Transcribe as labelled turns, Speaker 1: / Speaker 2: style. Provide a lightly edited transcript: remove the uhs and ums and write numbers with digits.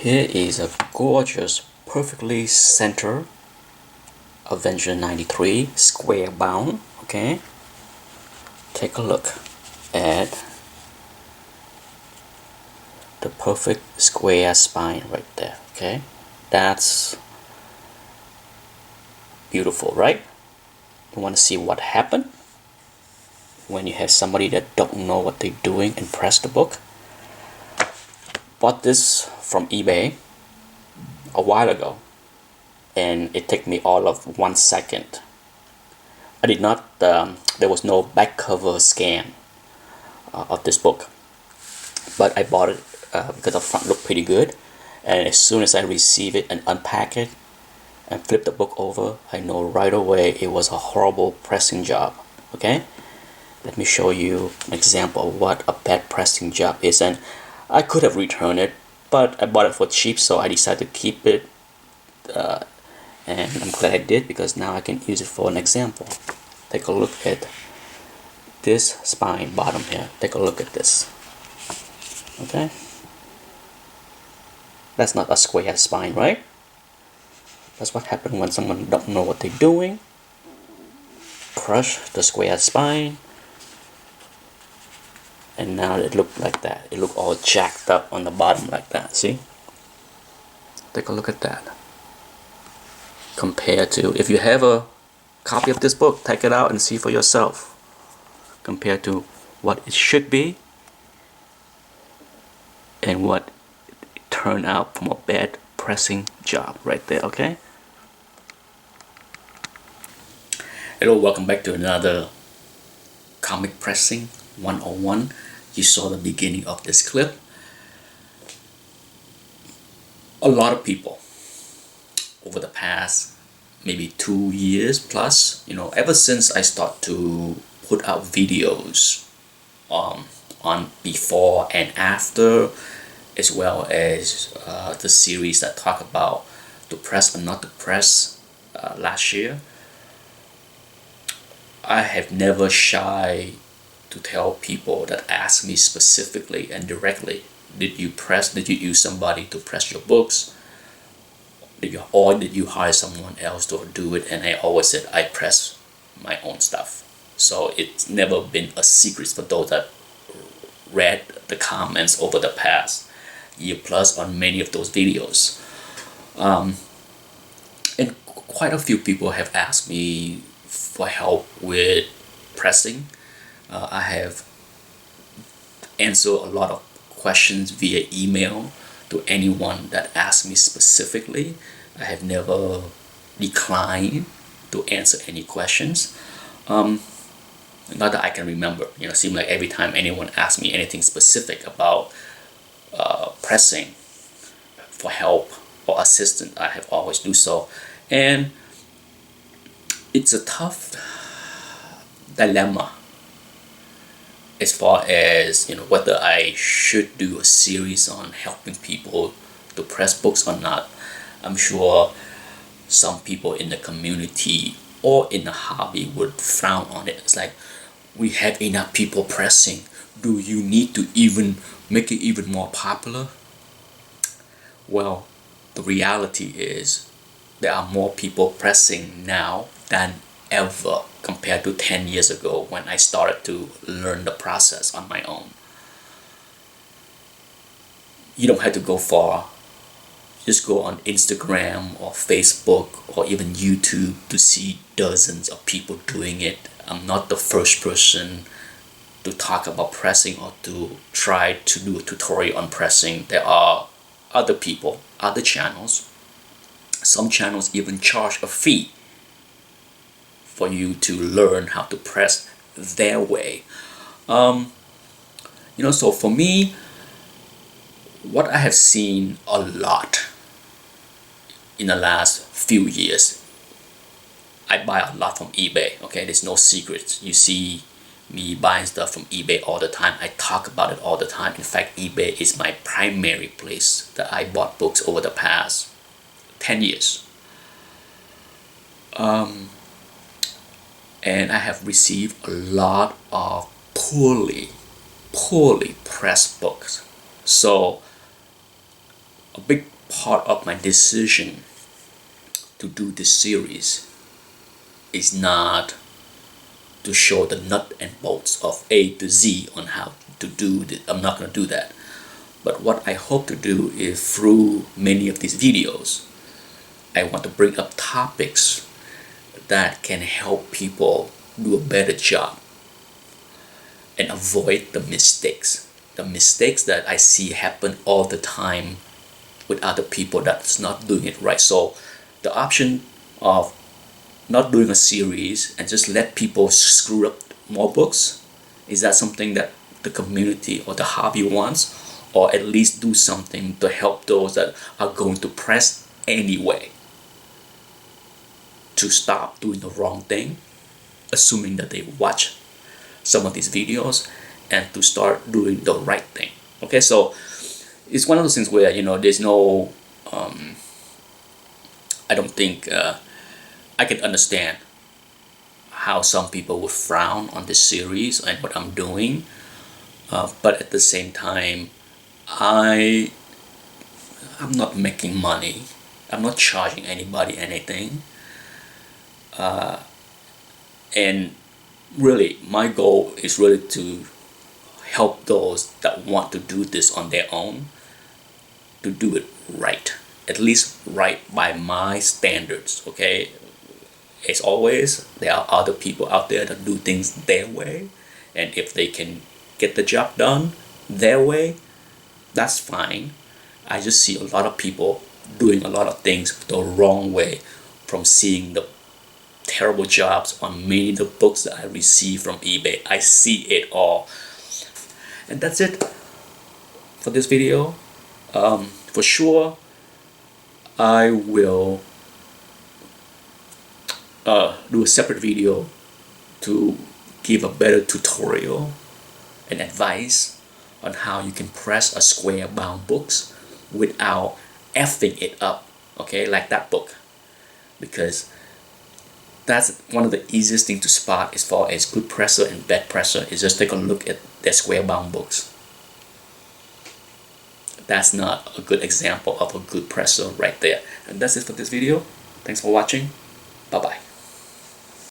Speaker 1: Here is a gorgeous, perfectly centered Avenger 93 square bound. Okay, take a look at the perfect square spine right there. Okay, that's beautiful, right? You want to see what happened when you have somebody that don't know what they're doing and press the book. Bought this from eBay a while ago, and it took me all of 1 second. I did not there was no back cover scan of this book, but I bought it because the front looked pretty good, and as soon as I receive it and unpack it and flip the book over, I know right away it was a horrible pressing job. Okay, let me show you an example of what a bad pressing job is. And I could have returned it, but I bought it for cheap, so I decided to keep it, and I'm glad I did, because now I can use it for an example. Take a look at this spine bottom here. Take a look at this. Okay, that's not a square spine, right? That's what happens when someone don't know what they're doing. Crush the square spine, and now it looked like that. It looked all jacked up on the bottom like that. See? Take a look at that. Compared to, if you have a copy of this book, take it out and see for yourself. Compared to what it should be and what it turned out from a bad pressing job right there. Okay? Hello, welcome back to another Comic Pressing 101. You saw the beginning of this clip. A lot of people over the past maybe 2 years plus, ever since I start to put out videos on before and after, as well as the series that talk about to press or not to press last year, I have never shy to tell people that ask me specifically and directly, did you use somebody to press your books? Did you hire someone else to do it? And I always said I press my own stuff. So it's never been a secret for those that read the comments over the past year plus on many of those videos. And quite a few people have asked me for help with pressing. I have answered a lot of questions via email to anyone that asks me specifically. I have never declined to answer any questions. Not that I can remember. It seems like every time anyone asks me anything specific about pressing for help or assistance, I have always do so. And it's a tough dilemma as far as whether I should do a series on helping people to press books or not. I'm sure some people in the community or in the hobby would frown on it. It's like, we have enough people pressing. Do you need to even make it even more popular? Well, the reality is there are more people pressing now than ever compared to 10 years ago when I started to learn the process on my own. You don't have to go far. Just go on Instagram or Facebook or even YouTube to see dozens of people doing it. I'm not the first person to talk about pressing or to try to do a tutorial on pressing. There are other people, other channels. Some channels even charge a fee for you to learn how to press their way. So for me, what I have seen a lot in the last few years, I buy a lot from eBay. Okay, there's no secret. You see me buying stuff from eBay all the time. I talk about it all the time. In fact, eBay is my primary place that I bought books over the past 10 years. And I have received a lot of poorly pressed books. So a big part of my decision to do this series is not to show the nut and bolts of A to Z on how to do this. I'm not going to do that. But what I hope to do is, through many of these videos, I want to bring up topics that can help people do a better job and avoid the mistakes. The mistakes that I see happen all the time with other people that's not doing it right. So the option of not doing a series and just let people screw up more books, is that something that the community or the hobby wants? Or at least do something to help those that are going to press anyway to stop doing the wrong thing, assuming that they watch some of these videos, and to start doing the right thing. Okay, so it's one of those things where, there's no I don't think I can understand how some people would frown on this series and what I'm doing, but at the same time, I'm not making money. I'm not charging anybody anything. And really, my goal is really to help those that want to do this on their own to do it right. At least right by my standards, okay? As always, there are other people out there that do things their way. And if they can get the job done their way, that's fine. I just see a lot of people doing a lot of things the wrong way, from seeing the terrible jobs on many of the books that I receive from eBay. I see it all. And that's it for this video. For sure, I will do a separate video to give a better tutorial and advice on how you can press a square bound books without effing it up, okay, like that book. Because that's one of the easiest things to spot as far as good presser and bad presser, is just take a look at their square bound books. That's not a good example of a good presser right there. And that's it for this video. Thanks for watching. Bye bye.